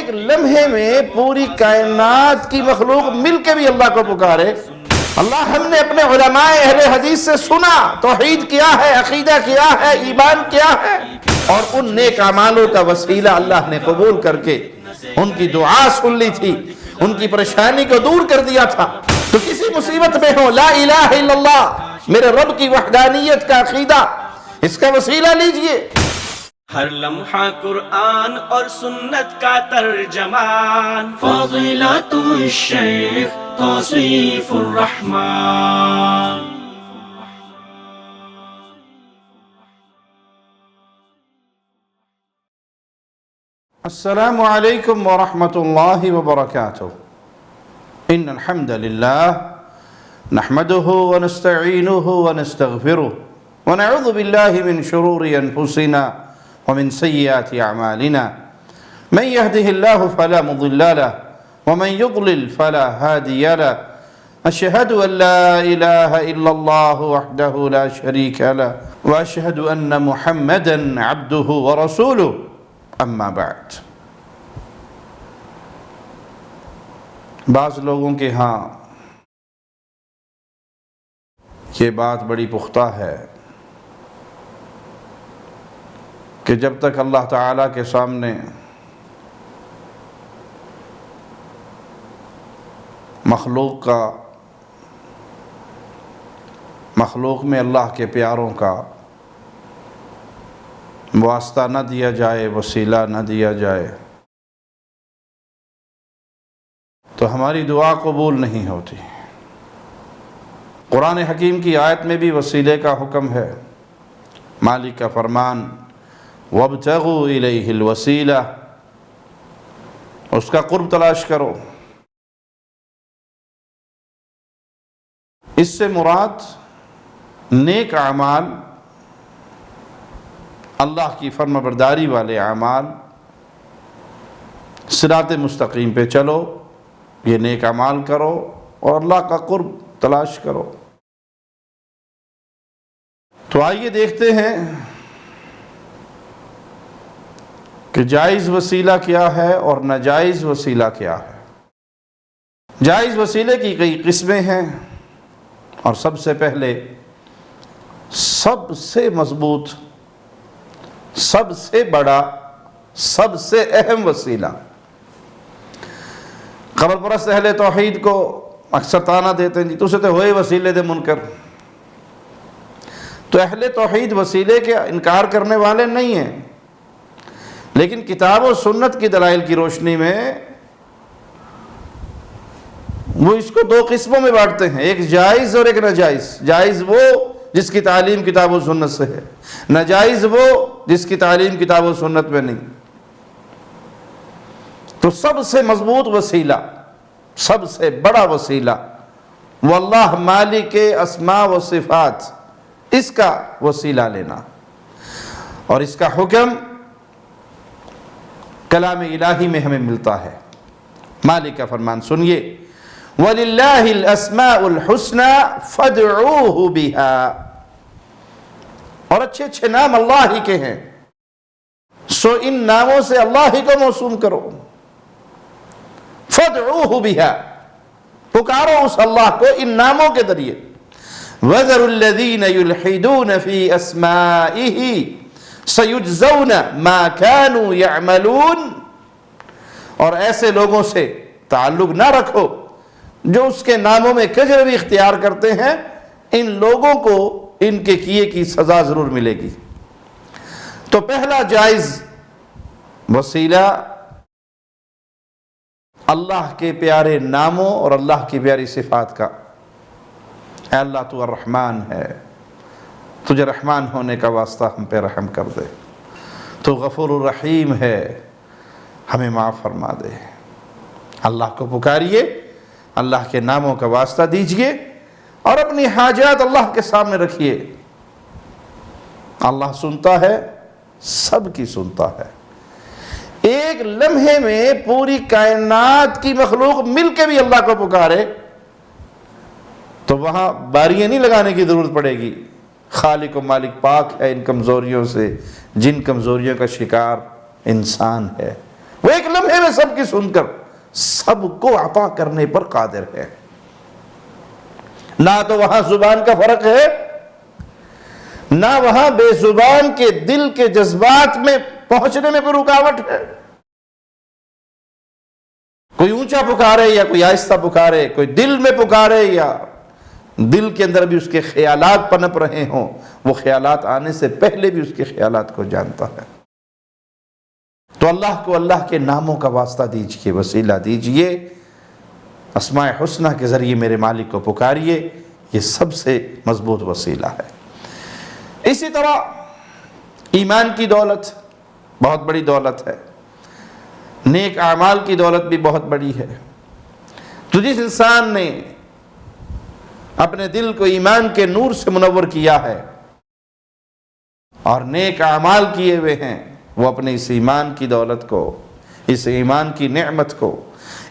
ایک لمحے میں پوری کائنات کی مخلوق مل کے بھی اللہ کو پکارے. اللہ ہم نے اپنے علماء اہل حدیث سے سنا توحید کیا ہے، عقیدہ کیا ہے، ایمان کیا ہے، اور ان نیک اعمالوں کا وسیلہ اللہ نے قبول کر کے ان کی دعا سن لی تھی، ان کی پریشانی کو دور کر دیا تھا. تو کسی مصیبت میں ہو، لا الہ الا اللہ، میرے رب کی وحدانیت کا عقیدہ، اس کا وسیلہ لیجئے. ہر لمحہ قرآن اور سنت کا ترجمان، فضیلت الشیخ توصیف الرحمن. السلام علیکم ورحمۃ اللہ وبرکاتہ. ان الحمد للہ نحمده ونستعینه ونستغفره ونعوذ باللہ من شرور انفسنا ومن سیئات اعمالنا. من يهده الله فلا مضل له ومن يضلل فلا هادي له. اشهد ان لا اله الا الله وحده لا شريك له واشهد ان محمدا عبده ورسوله. اما بعد، بعض لوگوں کے ہاں یہ بات بڑی پختہ ہے کہ جب تک اللہ تعالیٰ کے سامنے مخلوق میں اللہ کے پیاروں کا واسطہ نہ دیا جائے، وسیلہ نہ دیا جائے، تو ہماری دعا قبول نہیں ہوتی. قرآن حکیم کی آیت میں بھی وسیلے کا حکم ہے. مالک کا فرمان وَابْتَغُوا إِلَيْهِ الْوَسِيلَةَ، اس کا قرب تلاش کرو. اس سے مراد نیک اعمال، اللہ کی فرما برداری والے اعمال، صراط مستقیم پہ چلو، یہ نیک اعمال کرو اور اللہ کا قرب تلاش کرو. تو آئیے دیکھتے ہیں کہ جائز وسیلہ کیا ہے اور ناجائز وسیلہ کیا ہے. جائز وسیلے کی کئی قسمیں ہیں، اور سب سے پہلے سب سے مضبوط، سب سے بڑا، سب سے اہم وسیلہ، قبر پرست اہل توحید کو اکثر تانا دیتے ہیں جی تو تو ہوئے وسیلے دے منکر. تو اہل توحید وسیلے کے انکار کرنے والے نہیں ہیں، لیکن کتاب و سنت کی دلائل کی روشنی میں وہ اس کو دو قسموں میں بانٹتے ہیں، ایک جائز اور ایک ناجائز. جائز وہ جس کی تعلیم کتاب و سنت سے ہے، ناجائز وہ جس کی تعلیم کتاب و سنت میں نہیں. تو سب سے مضبوط وسیلہ، سب سے بڑا وسیلہ وہ اللہ مالک اسماء و صفات، اس کا وسیلہ لینا. اور اس کا حکم کلام الہی میں ہمیں ملتا ہے. مالک کا فرمان سنیے، وَلِلَّهِ الْأَسْمَاءُ الْحُسْنَى فَادْعُوهُ بِهَا، اور اچھے اچھے نام اللہ ہی کے ہیں، سو ان ناموں سے اللہ ہی کو موسوم کرو. فَادْعُوهُ بِهَا، پکارو اس اللہ کو ان ناموں کے ذریعے. وَذَرُوا الَّذِينَ يُلْحِدُونَ فِي أَسْمَائِهِ سَيُجْزَوْنَ مَا كَانُوا يَعْمَلُونَ، اور ایسے لوگوں سے تعلق نہ رکھو جو اس کے ناموں میں کجروی اختیار کرتے ہیں، ان لوگوں کو ان کے کیے کی سزا ضرور ملے گی. تو پہلا جائز وسیلہ اللہ کے پیارے ناموں اور اللہ کی پیاری صفات کا. اے اللہ تو الرحمن ہے، تجھے رحمان ہونے کا واسطہ ہم پہ رحم کر دے. تو غفور الرحیم ہے، ہمیں معاف فرما دے. اللہ کو پکاریے، اللہ کے ناموں کا واسطہ دیجئے اور اپنی حاجات اللہ کے سامنے رکھیے. اللہ سنتا ہے، سب کی سنتا ہے. ایک لمحے میں پوری کائنات کی مخلوق مل کے بھی اللہ کو پکارے تو وہاں باریاں نہیں لگانے کی ضرورت پڑے گی. خالق و مالک پاک ہے ان کمزوریوں سے، جن کمزوریوں کا شکار انسان ہے. وہ ایک لمحے میں سب کی سن کر سب کو عطا کرنے پر قادر ہے۔ نہ تو وہاں زبان کا فرق ہے، نہ وہاں بے زبان کے دل کے جذبات میں پہنچنے میں کوئی رکاوٹ ہے۔ کوئی اونچا پکارے یا کوئی آہستہ پکارے، کوئی دل میں پکارے یا دل کے اندر بھی اس کے خیالات پنپ رہے ہوں، وہ خیالات آنے سے پہلے بھی اس کے خیالات کو جانتا ہے۔ تو اللہ کو اللہ کے ناموں کا واسطہ دیجئے، وسیلہ دیجئے، اسماء حسنہ کے ذریعے میرے مالک کو پکاریے، یہ سب سے مضبوط وسیلہ ہے۔ اسی طرح ایمان کی دولت بہت بڑی دولت ہے، نیک اعمال کی دولت بھی بہت بڑی ہے۔ تو جس انسان نے اپنے دل کو ایمان کے نور سے منور کیا ہے اور نیک اعمال کیے ہوئے ہیں، وہ اپنے اس ایمان کی دولت کو، اس ایمان کی نعمت کو،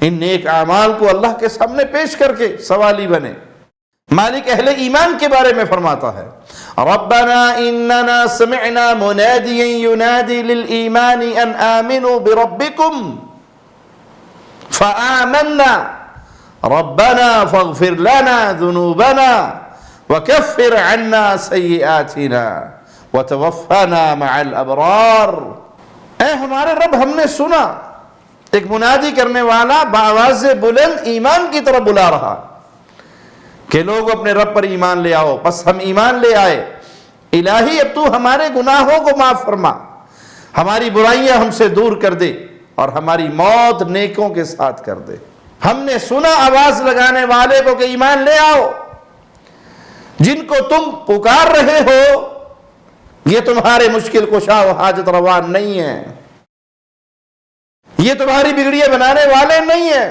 ان نیک اعمال کو اللہ کے سامنے پیش کر کے سوالی بنے۔ مالک اہل ایمان کے بارے میں فرماتا ہے، ربنا اننا سمعنا منادیا ینادی للایمان ان آمنوا بربکم فآمنا ربنا فاغفر لنا ذنوبنا وکفر عنا سیئاتنا وتوفنا مع الابرار۔ اے ہمارے رب، ہم نے سنا ایک منادی کرنے والا بآواز بلند ایمان کی طرف بلا رہا کہ لوگ اپنے رب پر ایمان لے آؤ۔ پس ہم ایمان لے آئے، الہی اب تو ہمارے گناہوں کو معاف فرما، ہماری برائیاں ہم سے دور کر دے اور ہماری موت نیکوں کے ساتھ کر دے۔ ہم نے سنا آواز لگانے والے کو کہ ایمان لے آؤ، جن کو تم پکار رہے ہو یہ تمہارے مشکل کشا و حاجت روا نہیں ہیں، یہ تمہاری بگڑیاں بنانے والے نہیں ہیں،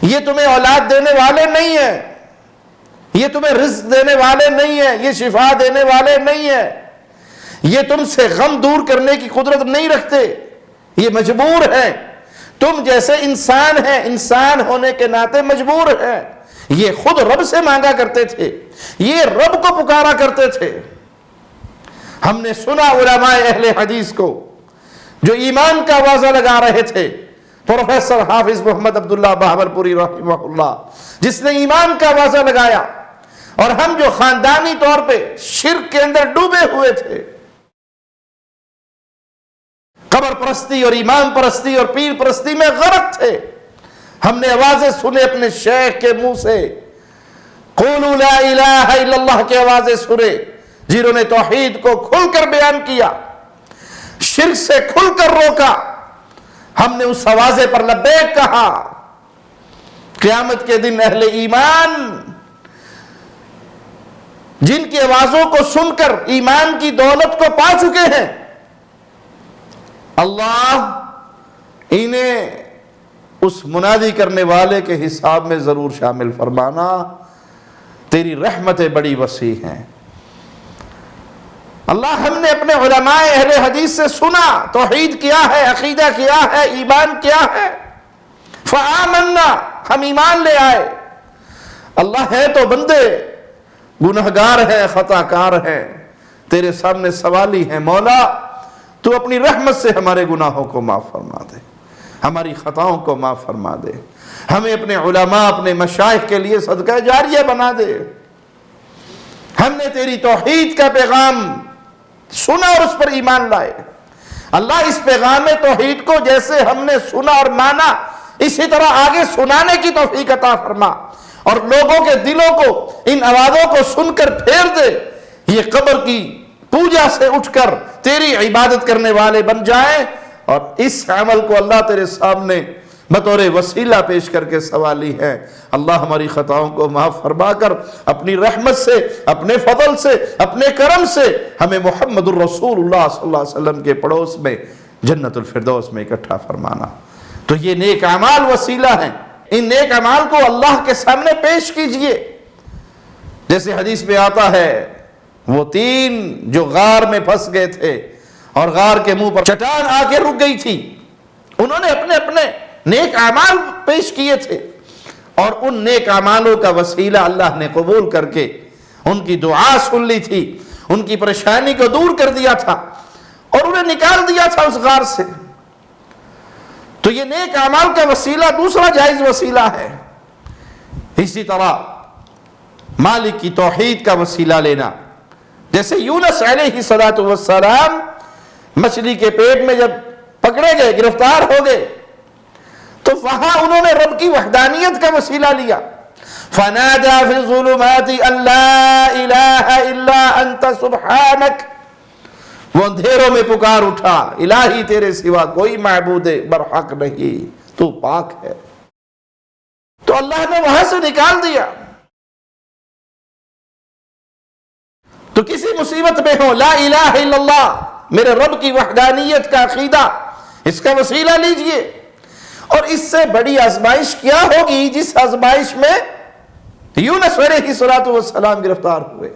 یہ تمہیں اولاد دینے والے نہیں ہیں، یہ تمہیں رزق دینے والے نہیں ہیں، یہ شفا دینے والے نہیں ہیں، یہ تم سے غم دور کرنے کی قدرت نہیں رکھتے، یہ مجبور ہیں، تم جیسے انسان ہیں، انسان ہونے کے ناطے مجبور ہیں۔ یہ خود رب سے مانگا کرتے تھے، یہ رب کو پکارا کرتے تھے۔ ہم نے سنا علماء اہل حدیث کو جو ایمان کا آوازہ لگا رہے تھے، پروفیسر حافظ محمد عبداللہ بہاولپوری رحمہ اللہ، جس نے ایمان کا آوازہ لگایا، اور ہم جو خاندانی طور پہ شرک کے اندر ڈوبے ہوئے تھے، قبر پرستی اور ایمان پرستی اور پیر پرستی میں غرق تھے، ہم نے آوازیں سنے اپنے شیخ کے منہ سے، قولوا لا الہ الا اللہ کے آوازیں سنے، جنہوں نے توحید کو کھل کر بیان کیا، شرک سے کھل کر روکا۔ ہم نے اس آوازے پر لبیک کہا۔ قیامت کے دن اہل ایمان جن کی آوازوں کو سن کر ایمان کی دولت کو پا چکے ہیں، اللہ انہیں اس منادی کرنے والے کے حساب میں ضرور شامل فرمانا، تیری رحمتیں بڑی وسیع ہیں۔ اللہ، ہم نے اپنے علماء اہل حدیث سے سنا توحید کیا ہے، عقیدہ کیا ہے، ایمان کیا ہے، فآمنا، ہم ایمان لے آئے۔ اللہ، ہے تو بندے گنہگار ہیں، خطا کار ہیں، تیرے سامنے سوالی ہیں، مولا تو اپنی رحمت سے ہمارے گناہوں کو معاف فرما دے، ہماری خطاؤں کو معاف فرما دے، ہمیں اپنے علماء، اپنے مشائخ کے لیے صدقہ جاریہ بنا دے۔ ہم نے تیری توحید کا پیغام سنا اور اس پر ایمان لائے۔ اللہ، اس پیغام توحید کو جیسے ہم نے سنا اور مانا، اسی طرح آگے سنانے کی توفیق عطا فرما، اور لوگوں کے دلوں کو ان آوازوں کو سن کر پھیر دے، یہ قبر کی پوجا سے اٹھ کر تیری عبادت کرنے والے بن جائیں، اور اس عمل کو اللہ تیرے سامنے بطور وسیلہ پیش کر کے سوالی ہے۔ اللہ، ہماری خطاؤں کو معاف فرما کر اپنی رحمت سے، اپنے فضل سے، اپنے کرم سے ہمیں محمد الرسول اللہ صلی اللہ علیہ وسلم کے پڑوس میں جنت الفردوس میں اکٹھا فرمانا۔ تو یہ نیک اعمال وسیلہ ہیں، ان نیک اعمال کو اللہ کے سامنے پیش کیجئے۔ جیسے حدیث میں آتا ہے، وہ تین جو غار میں پھنس گئے تھے اور غار کے منہ پر چٹان آ کے رک گئی تھی، انہوں نے اپنے اپنے نیک اعمال پیش کیے تھے، اور ان نیک اعمالوں کا وسیلہ اللہ نے قبول کر کے ان کی دعا سن لی تھی، ان کی پریشانی کو دور کر دیا تھا اور انہیں نکال دیا تھا اس غار سے۔ تو یہ نیک اعمال کا وسیلہ دوسرا جائز وسیلہ ہے۔ اسی طرح مالک کی توحید کا وسیلہ لینا، جیسے یونس علیہ السلام مچھلی کے پیٹ میں جب پکڑے گئے، گرفتار ہو گئے، تو وہاں انہوں نے رب کی وحدانیت کا وسیلہ لیا۔ فَنَادَى فِي الظُّلُمَاتِ أَن لَا إِلَٰهَ إِلَّا أَنْتَ سُبْحَانَكَ، وہ اندھیروں میں پکار اٹھا، الہی تیرے سوا کوئی معبود برحق نہیں، تو پاک ہے۔ تو اللہ نے وہاں سے نکال دیا۔ تو کسی مصیبت میں ہو، لا الہ الا اللہ، میرے رب کی وحدانیت کا عقیدہ، اس کا وسیلہ لیجئے۔ اور اس سے بڑی آزمائش کیا ہوگی جس آزمائش میں یونس علیہ السلام گرفتار ہوئے۔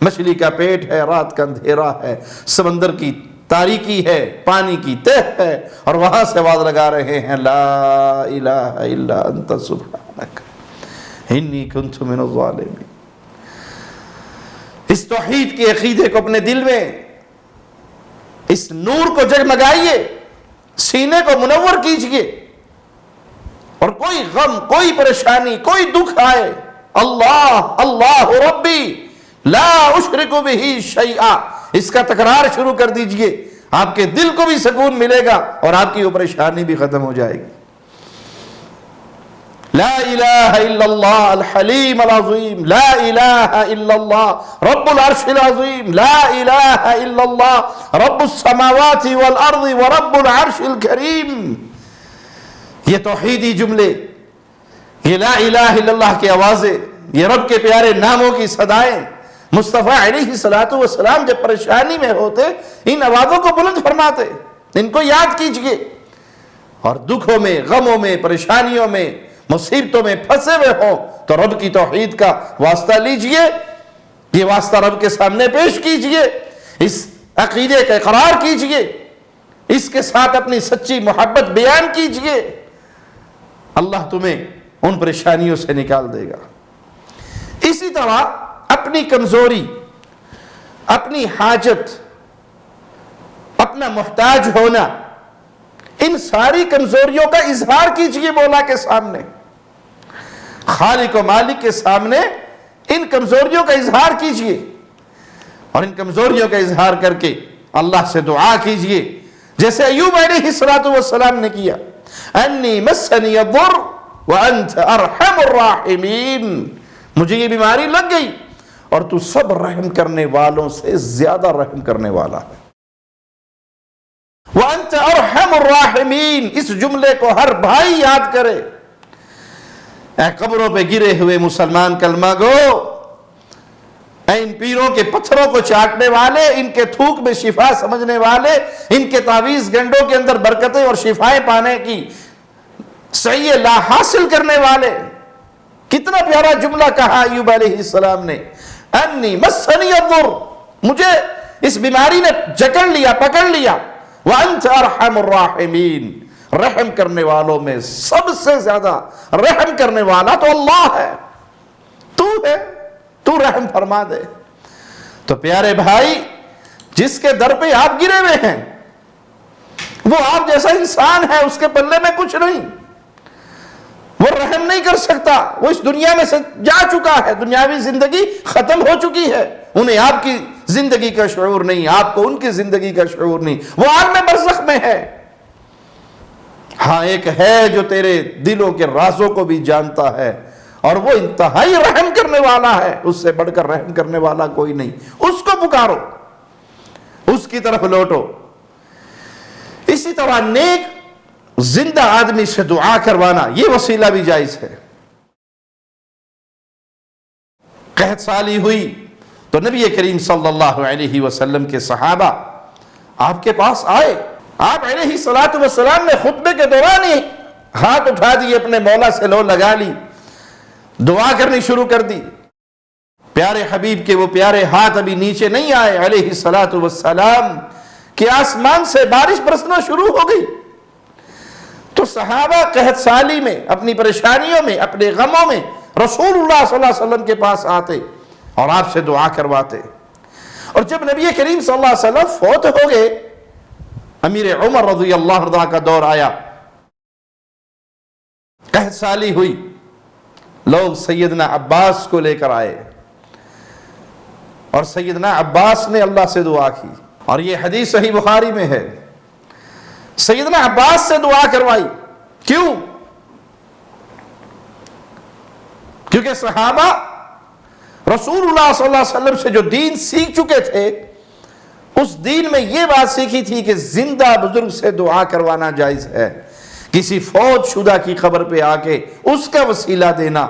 مچھلی کا پیٹ ہے، رات کا اندھیرا ہے، سمندر کی تاریکی ہے، پانی کی تہ ہے، اور وہاں سے آواز لگا رہے ہیں لا الہ الا انت سبحانک انی کنت من الظالمین۔ اس توحید کے عقیدے کو اپنے دل میں، اس نور کو جگمگائیے، سینے کو منور کیجئے، اور کوئی غم، کوئی پریشانی، کوئی دکھ آئے، اللہ اللہ ربی لا اشرک بہ شیئا، اس کا تکرار شروع کر دیجئے، آپ کے دل کو بھی سکون ملے گا اور آپ کی وہ پریشانی بھی ختم ہو جائے گی۔ لا الہ الا اللہ الحلیم العظیم، لا الہ الا اللہ رب العرش العظیم، لا الہ الا اللہ رب السماوات والارض ورب العرش الکریم۔ یہ توحیدی جملے، یہ لا الہ الا اللہ کی آوازیں، یہ رب کے پیارے ناموں کی صدائیں، مصطفیٰ علیہ السلام جب پریشانی میں ہوتے ان آوازوں کو بلند فرماتے، ان کو یاد کیجئے، اور دکھوں میں، غموں میں، پریشانیوں میں، مصیبتوں میں پھنسے ہوئے ہوں تو رب کی توحید کا واسطہ لیجئے، یہ واسطہ رب کے سامنے پیش کیجئے، اس عقیدے کا اقرار کیجئے، اس کے ساتھ اپنی سچی محبت بیان کیجئے، اللہ تمہیں ان پریشانیوں سے نکال دے گا۔ اسی طرح اپنی کمزوری، اپنی حاجت، اپنا محتاج ہونا، ان ساری کمزوریوں کا اظہار کیجئے مولا کے سامنے، خالق و مالک کے سامنے ان کمزوریوں کا اظہار کیجئے، اور ان کمزوریوں کا اظہار کر کے اللہ سے دعا کیجئے، جیسے ایوب علیہ السلام نے کیا، انی مسنی الضر وانت ارحم الراحمین، مجھے یہ بیماری لگ گئی اور تو سب رحم کرنے والوں سے زیادہ رحم کرنے والا ہے۔ وانت ارحم الراحمین، اس جملے کو ہر بھائی یاد کرے۔ اے قبروں پہ گرے ہوئے مسلمان کلمہ گو، اے ان پیروں کے پتھروں کو چاٹنے والے، ان کے تھوک میں شفا سمجھنے والے، ان کے تعویذ گنڈوں کے اندر برکتیں اور شفائیں پانے کی سعی لا حاصل کرنے والے، کتنا پیارا جملہ کہا ایوب علیہ السلام نے، انی مسنی الضر، مجھے اس بیماری نے جکڑ لیا، پکڑ لیا، وانت ارحم الراحمین، رحم کرنے والوں میں سب سے زیادہ رحم کرنے والا تو اللہ ہے، تو ہے، تو رحم فرما دے۔ تو پیارے بھائی، جس کے در پہ آپ گرے ہوئے ہیں وہ آپ جیسا انسان ہے، اس کے پلے میں کچھ نہیں، وہ رحم نہیں کر سکتا، وہ اس دنیا میں سے جا چکا ہے، دنیاوی زندگی ختم ہو چکی ہے، انہیں آپ کی زندگی کا شعور نہیں، آپ کو ان کی زندگی کا شعور نہیں، وہ عالم برزخ میں ہے۔ ہاں ایک ہے جو تیرے دلوں کے رازوں کو بھی جانتا ہے، اور وہ انتہائی رحم کرنے والا ہے، اس سے بڑھ کر رحم کرنے والا کوئی نہیں، اس کو پکارو، اس کی طرف لوٹو۔ اسی طرح نیک زندہ آدمی سے دعا کروانا، یہ وسیلہ بھی جائز ہے۔ قحط سالی ہوئی تو نبی کریم صلی اللہ علیہ وسلم کے صحابہ آپ کے پاس آئے، آپ علیہ السلام نے خطبے کے دوران ہی ہاتھ اٹھا دیے، اپنے مولا سے لو لگا لی، دعا کرنی شروع کر دی۔ پیارے حبیب کے وہ پیارے ہاتھ ابھی نیچے نہیں آئے علیہ السلام کہ آسمان سے بارش برسنا شروع ہو گئی۔ تو صحابہ قحط سالی میں، اپنی پریشانیوں میں، اپنے غموں میں رسول اللہ صلی اللہ علیہ وسلم کے پاس آتے اور آپ سے دعا کرواتے۔ اور جب نبی کریم صلی اللہ علیہ وسلم فوت ہو گئے، امیر عمر رضی اللہ عنہ کا دور آیا، قحط سالی ہوئی، لوگ سیدنا عباس کو لے کر آئے اور سیدنا عباس نے اللہ سے دعا کی، اور یہ حدیث صحیح بخاری میں ہے۔ سیدنا عباس سے دعا کروائی، کیوں؟ کیونکہ صحابہ رسول اللہ صلی اللہ علیہ وسلم سے جو دین سیکھ چکے تھے، اس دین میں یہ بات سیکھی تھی کہ زندہ بزرگ سے دعا کروانا جائز ہے۔ کسی فوت شدہ کی قبر پہ آ کے اس کا وسیلہ دینا،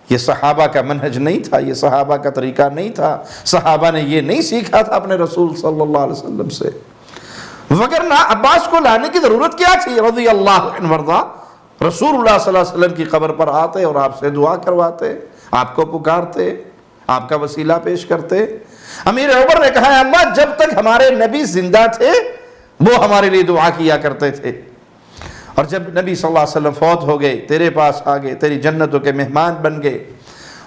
یہ صحابہ کا منہج نہیں تھا، یہ صحابہ کا طریقہ نہیں تھا، صحابہ نے یہ نہیں سیکھا تھا اپنے رسول صلی اللہ علیہ وسلم سے۔ وگرنہ عباس کو لانے کی ضرورت کیا تھی رضی اللہ عنہ وارضا؟ رسول اللہ صلی اللہ علیہ وسلم کی قبر پر آتے اور آپ سے دعا کرواتے، آپ کو پکارتے، آپ کا وسیلہ پیش کرتے۔ امیر عمر نے کہا، اللہ جب تک ہمارے نبی زندہ تھے وہ ہمارے لیے دعا کیا کرتے تھے، اور جب نبی صلی اللہ علیہ وسلم فوت ہو گئے، تیرے پاس آ گئے، تیری جنتوں کے مہمان بن گئے،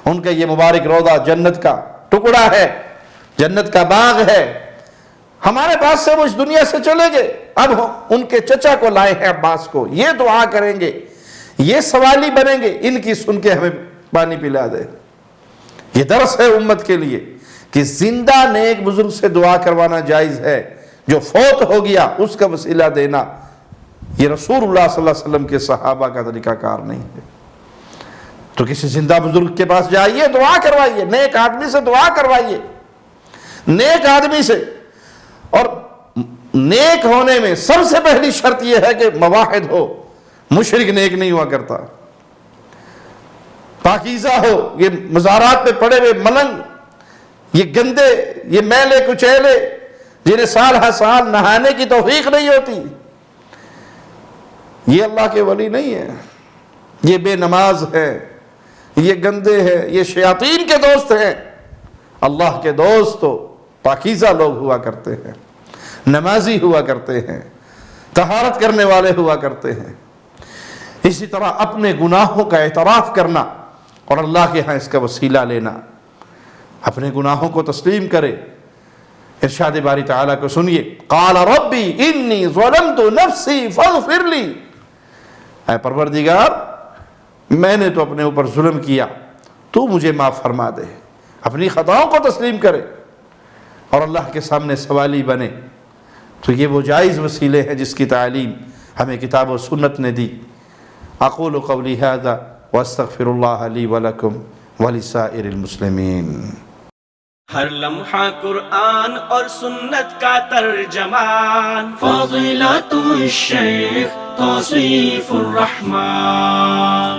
ان کا یہ مبارک روضہ جنت کا ٹکڑا ہے، جنت کا باغ ہے، ہمارے پاس سے وہ اس دنیا سے چلے گئے، اب ہم ان کے چچا کو لائے ہیں عباس کو، یہ دعا کریں گے، یہ سوالی بنیں گے، ان کی سن کے ہمیں پانی پلا دے۔ یہ درس ہے امت کے لیے کہ زندہ نیک بزرگ سے دعا کروانا جائز ہے، جو فوت ہو گیا اس کا وسیلہ دینا یہ رسول اللہ صلی اللہ علیہ وسلم کے صحابہ کا طریقہ کار نہیں ہے۔ تو کسی زندہ بزرگ کے پاس جائیے، دعا کروائیے، نیک آدمی سے دعا کروائیے، نیک آدمی سے۔ اور نیک ہونے میں سب سے پہلی شرط یہ ہے کہ موحد ہو، مشرک نیک نہیں ہوا کرتا، پاکیزہ ہو۔ یہ مزارات پہ پڑے ہوئے ملنگ، یہ گندے، یہ میلے کچیلے، جنہیں سال ہر سال نہانے کی توفیق نہیں ہوتی، یہ اللہ کے ولی نہیں ہے، یہ بے نماز ہیں، یہ گندے ہیں، یہ شیاطین کے دوست ہیں۔ اللہ کے دوست تو پاکیزہ لوگ ہوا کرتے ہیں، نمازی ہوا کرتے ہیں، طہارت کرنے والے ہوا کرتے ہیں۔ اسی طرح اپنے گناہوں کا اعتراف کرنا اور اللہ کے ہاں اس کا وسیلہ لینا، اپنے گناہوں کو تسلیم کرے۔ ارشاد باری تعالیٰ کو سنیے، قال ربی انی ظلمت نفسی فاغفر لی، اے پروردگار میں نے تو اپنے اوپر ظلم کیا، تو مجھے معاف فرما دے۔ اپنی خطاؤں کو تسلیم کرے اور اللہ کے سامنے سوالی بنے، تو یہ وہ جائز وسیلے ہیں جس کی تعلیم ہمیں کتاب و سنت نے دی۔ اقول قولی ھذا واستغفر اللہ لی ولکم ولسائر المسلمین۔ ہر لمحہ قرآن اور سنت کا ترجمان، فضیلت الشیخ توصیف الرحمان۔